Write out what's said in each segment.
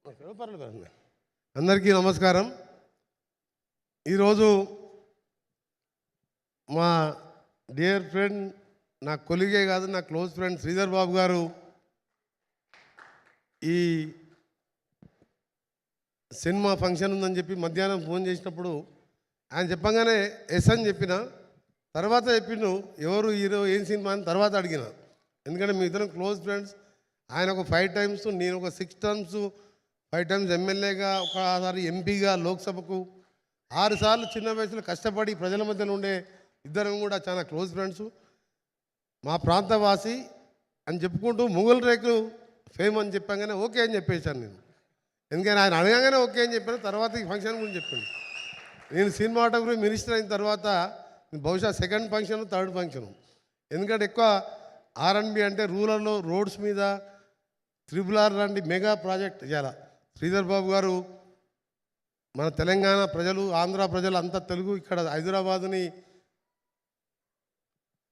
అందరికీ నమస్కారం. ఈరోజు మా డియర్ ఫ్రెండ్, నా కొలీగే కాదు, నా క్లోజ్ ఫ్రెండ్ శ్రీధర్ బాబు గారు ఈ సినిమా ఫంక్షన్ ఉందని చెప్పి మధ్యాహ్నం ఫోన్ చేసినప్పుడు ఆయన చెప్పంగానే ఎస్ అని చెప్పిన. తర్వాత చెప్పిండు ఎవరు హీరో, ఏం సినిమా అని తర్వాత అడిగిన. ఎందుకంటే మీ ఇద్దరం క్లోజ్ ఫ్రెండ్స్. ఆయన ఒక 5 times, నేను ఒక 6 terms, 5 times ఎమ్మెల్యేగా, ఒకసారి ఎంపీగా, లోక్సభకు 6 సార్లు చిన్న వయసులో కష్టపడి ప్రజల మధ్యలో ఉండే ఇద్దరం కూడా చాలా క్లోజ్ ఫ్రెండ్స్. మా ప్రాంతవాసి అని చెప్పుకుంటూ ముగుల్ రేకులు ఫేమ్ అని చెప్పాగానే ఓకే అని చెప్పేశాను నేను. ఎందుకని ఆయన అడగగానే ఓకే అని చెప్పాను. తర్వాత ఈ ఫంక్షన్ గురించి చెప్పాను. నేను సినిమాటోగ్రఫీ మినిస్టర్ అయిన తర్వాత బహుశా 2nd ఫంక్షన్, 3rd ఫంక్షన్. ఎందుకంటే ఎక్కువ R&B అంటే రూరల్లో రోడ్స్ మీద RRR లాంటి మెగా ప్రాజెక్ట్ చేయాలి. శ్రీధర్ బాబు గారు మన తెలంగాణ ప్రజలు, ఆంధ్ర ప్రజలు అంతా తెలుగు, ఇక్కడ హైదరాబాదుని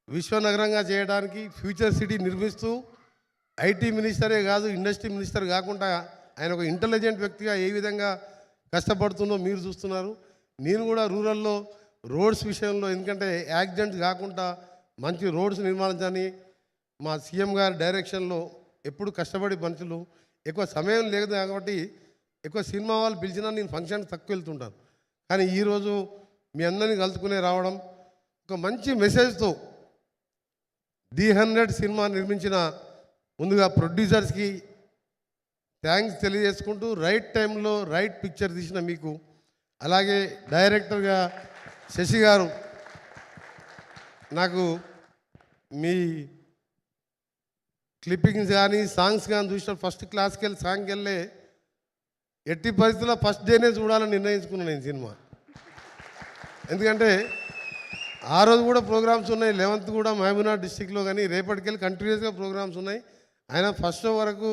విశ్వనగరంగా చేయడానికి ఫ్యూచర్ సిటీ నిర్మిస్తూ ఐటీ మినిస్టరే కాదు, ఇండస్ట్రీ మినిస్టర్ కాకుండా ఆయన ఒక ఇంటెలిజెంట్ వ్యక్తిగా ఏ విధంగా కష్టపడుతుందో మీరు చూస్తున్నారు. నేను కూడా రూరల్లో రోడ్స్ విషయంలో, ఎందుకంటే యాక్సిడెంట్స్ కాకుండా మంచి రోడ్స్ నిర్మాణించని మా సీఎం గారి డైరెక్షన్లో ఎప్పుడు కష్టపడి మనుషులు, ఎక్కువ సమయం లేదు కాబట్టి ఎక్కువ సినిమా వాళ్ళు పిలిచినా నేను ఫంక్షన్ తక్కువ వెళ్తుంటాను. కానీ ఈరోజు మీ అందరినీ కలుసుకునే రావడం, ఒక మంచి మెసేజ్తో D100 సినిమా నిర్మించిన ముందుగా ప్రొడ్యూసర్స్కి థ్యాంక్స్ తెలియజేసుకుంటూ, రైట్ టైంలో రైట్ పిక్చర్ తీసిన మీకు, అలాగే డైరెక్టర్గా శశి గారు, నాకు మీ క్లిప్పింగ్స్ కానీ సాంగ్స్ కానీ చూసిన ఫస్ట్ క్లాస్కి వెళ్ళి సాంగ్కి వెళ్ళే ఎట్టి పరిస్థితుల్లో ఫస్ట్ డేనే చూడాలని నిర్ణయించుకున్నాను నేను సినిమా. ఎందుకంటే ఆ రోజు కూడా ప్రోగ్రామ్స్ ఉన్నాయి, 11th కూడా మహబూబ్నగర్ డిస్టిక్లో, కానీ రేపటికెళ్ళి కంటిన్యూస్గా ప్రోగ్రామ్స్ ఉన్నాయి. అయినా ఫస్ట్ షో వరకు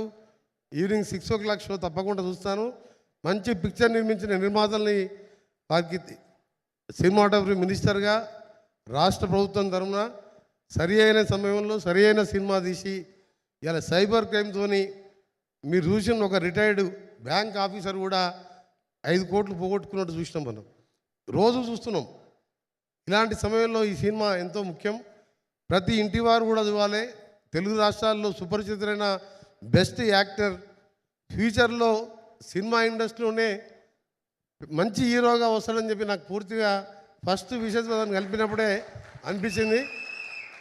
ఈవినింగ్ 6 o'clock షో తప్పకుండా చూస్తాను. మంచి పిక్చర్ నిర్మించిన నిర్మాతల్ని, వారికి సినిమాటోగ్రఫీ మినిస్టర్గా రాష్ట్ర ప్రభుత్వం తరఫున సరి అయిన సమయంలో సరి అయిన సినిమా తీసి, ఇలా సైబర్ క్రైమ్తోని మీరు చూసిన ఒక రిటైర్డ్ బ్యాంక్ ఆఫీసర్ కూడా 5 కోట్లు పోగొట్టుకున్నట్టు చూసినాం. మనం రోజు చూస్తున్నాం. ఇలాంటి సమయంలో ఈ సినిమా ఎంతో ముఖ్యం. ప్రతి ఇంటి వారు కూడా చూడాలి. తెలుగు రాష్ట్రాల్లో సుపరిచితులైన బెస్ట్ యాక్టర్, ఫ్యూచర్లో సినిమా ఇండస్ట్రీలోనే మంచి హీరోగా వస్తాడని చెప్పి నాకు పూర్తిగా ఫస్ట్ విషయం అతను కలిపినప్పుడే అనిపించింది.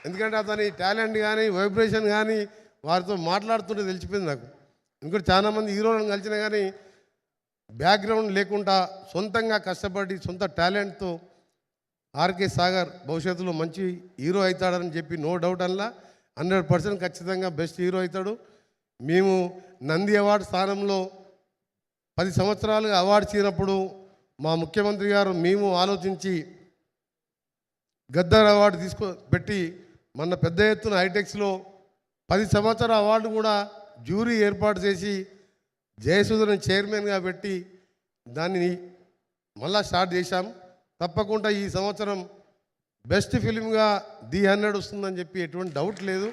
ఎందుకంటే అతని టాలెంట్ కానీ, వైబ్రేషన్ కానీ, వారితో మాట్లాడుతుంటే తెలిసిపోయింది నాకు. ఇంకోటి చాలామంది హీరోలను కలిసినా కానీ బ్యాక్గ్రౌండ్ లేకుండా సొంతంగా కష్టపడి సొంత టాలెంట్తో ఆర్కే సాగర్ భవిష్యత్తులో మంచి హీరో అవుతాడని చెప్పి నో డౌట్ అలా 100% ఖచ్చితంగా బెస్ట్ హీరో అవుతాడు. మేము నంది అవార్డు స్థానంలో 10 సంవత్సరాలుగా అవార్డు ఇచ్చినప్పుడు మా ముఖ్యమంత్రి గారు మేము ఆలోచించి గద్దర్ అవార్డు పెట్టి మొన్న పెద్ద ఎత్తున హైటెక్స్లో 10 సంవత్సరాల అవార్డు కూడా జ్యూరీ ఏర్పాటు చేసి జయసుధని చైర్మన్గా పెట్టి దాన్ని మళ్ళా స్టార్ట్ చేశాం. తప్పకుండా ఈ సంవత్సరం బెస్ట్ ఫిలింగా D100 వస్తుందని చెప్పి ఎటువంటి డౌట్ లేదు.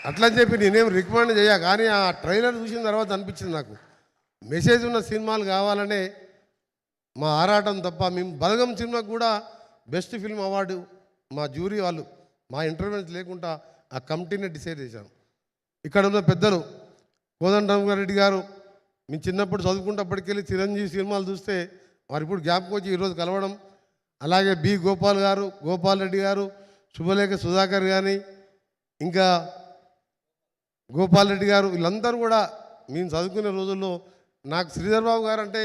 అట్లని చెప్పి నేనేం రికమెండ్ చేయ, కానీ ఆ ట్రైలర్ చూసిన తర్వాత అనిపించింది నాకు మెసేజ్ ఉన్న సినిమాలు కావాలనే మా ఆరాటం తప్ప. మేము బలగం సినిమాకు కూడా బెస్ట్ ఫిల్మ్ అవార్డు మా జ్యూరీ వాళ్ళు మా ఇంటర్వ్యూస్ లేకుండా ఆ కమిటీనే డిసైడ్ చేశాను. ఇక్కడ ఉన్న పెద్దలు కోదండరామారెడ్డి గారు, మేము చిన్నప్పుడు చదువుకుంటప్పటికెళ్ళి చిరంజీవి సినిమాలు చూస్తే వారు ఇప్పుడు జ్ఞాపకం వచ్చి ఈరోజు కలవడం, అలాగే బి గోపాల్ గారు, గోపాల్ రెడ్డి గారు, శుభలేఖ సుధాకర్ కానీ, ఇంకా గోపాల్ రెడ్డి గారు, వీళ్ళందరూ కూడా మేము చదువుకునే రోజుల్లో నాకు శ్రీధర్ బాబు గారు అంటే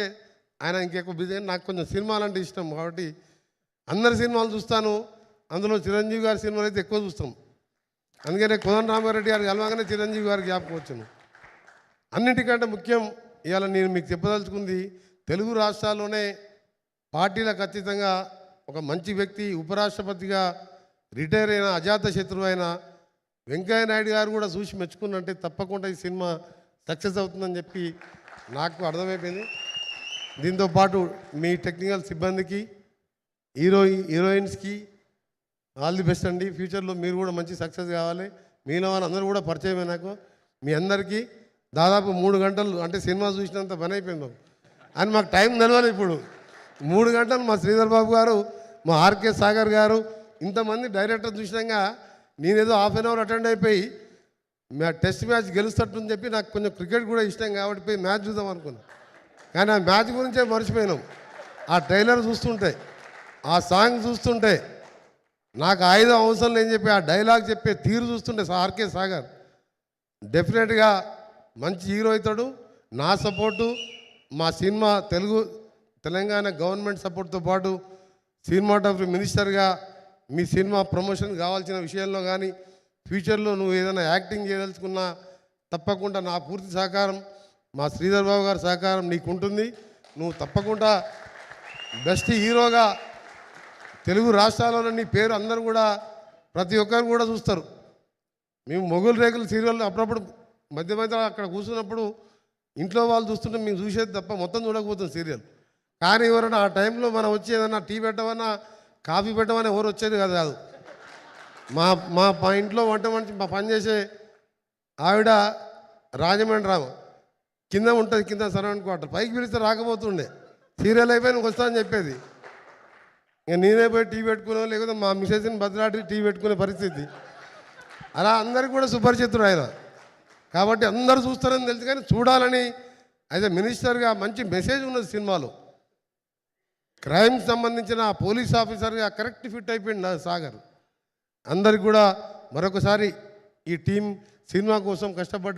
ఆయన ఇంకెక్కువ బిజీ, నాకు కొంచెం సినిమాలు అంటే ఇష్టం కాబట్టి అందరి సినిమాలు చూస్తాను. అందులో చిరంజీవి గారి సినిమాలు అయితే ఎక్కువ చూస్తాం. అందుకనే కోదండరామారెడ్డి గారు కలవగానే చిరంజీవి గారికి జ్ఞాపకం వచ్చాను. అన్నిటికంటే ముఖ్యం ఇవాళ నేను మీకు చెప్పదలుచుకుంది, తెలుగు రాష్ట్రాల్లోనే పార్టీలకు అతీతంగా ఒక మంచి వ్యక్తి, ఉపరాష్ట్రపతిగా రిటైర్ అయిన అజాత శత్రువు అయిన వెంకయ్య నాయుడు గారు కూడా చూసి మెచ్చుకున్నంటే తప్పకుండా ఈ సినిమా సక్సెస్ అవుతుందని చెప్పి నాకు అర్థమైపోయింది. దీంతోపాటు మీ టెక్నికల్ సిబ్బందికి, హీరోయిన్స్కి ఆల్ ది బెస్ట్ అండి. ఫ్యూచర్లో మీరు కూడా మంచి సక్సెస్ కావాలి. మీలో వాళ్ళందరూ కూడా పరిచయమే నాకు. మీ అందరికీ దాదాపు 3 గంటలు అంటే సినిమా చూసినంత పని అయిపోయింది మాకు అని మాకు టైం నిలవాలి. ఇప్పుడు 3 గంటలు మా శ్రీధర్ బాబు గారు, మా ఆర్కే సాగర్ గారు, ఇంతమంది డైరెక్టర్ చూసినాక నేనేదో హాఫ్ అన్ అవర్ అటెండ్ అయిపోయి టెస్ట్ మ్యాచ్ గెలుస్తట్టుందని చెప్పి నాకు కొంచెం క్రికెట్ కూడా ఇష్టం కాబట్టి పోయి మ్యాచ్ చూద్దాం అనుకున్నాను. కానీ ఆ మ్యాచ్ గురించే మర్చిపోయినాం. ఆ ట్రైలర్ చూస్తుంటే, ఆ సాంగ్ చూస్తుంటే, నాకు ఆయుధం అవసరం లేని చెప్పి ఆ డైలాగ్ చెప్పే తీరు చూస్తుంటే ఆర్కే సాగర్ డెఫినెట్గా మంచి హీరో అవుతాడు. నా సపోర్టు, మా సినిమా తెలంగాణ గవర్నమెంట్ సపోర్ట్తో పాటు సినిమాటోగ్రఫీ మినిస్టర్గా మీ సినిమా ప్రమోషన్ కావాల్సిన విషయాల్లో కానీ ఫ్యూచర్లో నువ్వు ఏదైనా యాక్టింగ్ చేయదలుచుకున్నా తప్పకుండా నా పూర్తి సహకారం, మా శ్రీధర్ బాబు గారి సహకారం నీకు ఉంటుంది. నువ్వు తప్పకుండా బెస్ట్ హీరోగా తెలుగు రాష్ట్రాలలో నీ పేరు అందరూ కూడా ప్రతి ఒక్కరు కూడా చూస్తారు. మేము మొగులు రేకులు సీరియల్ అప్పుడప్పుడు మధ్య మధ్య అక్కడ కూర్చున్నప్పుడు ఇంట్లో వాళ్ళు చూస్తుంటే మేము చూసేది తప్ప మొత్తం చూడకపోతుంది సీరియల్. కానీ ఎవరైనా ఆ టైంలో మనం వచ్చి ఏదన్నా టీ పెట్టమన్నా కాఫీ పెట్టమని ఎవరు వచ్చేది కాదు. మా మా మా ఇంట్లో వంట మనిషి మా పనిచేసే ఆవిడ రాజమండ్రి రామ కింద ఉంటుంది, కింద సరౌండ్ క్వార్టర్, పైకి పిలిస్తే రాకపోతుండే. సీరియల్ అయిపోయి నువ్వు వస్తా అని చెప్పేది. ఇక నేనే పోయి టీ పెట్టుకునే, లేకపోతే మా మిసెస్ని బదిలాడి టీ పెట్టుకునే పరిస్థితి. అలా అందరికీ కూడా సుపరిచితుడు ఆయన. కాబట్టి అందరూ చూస్తారని తెలుసు, కానీ చూడాలని అయితే మినిస్టర్గా మంచి మెసేజ్ ఉన్నది సినిమాలో. క్రైమ్ సంబంధించిన పోలీస్ ఆఫీసర్గా కరెక్ట్ ఫిట్ అయిపోయింది సాగర్. అందరికి కూడా మరొకసారి ఈ టీం సినిమా కోసం కష్టపడి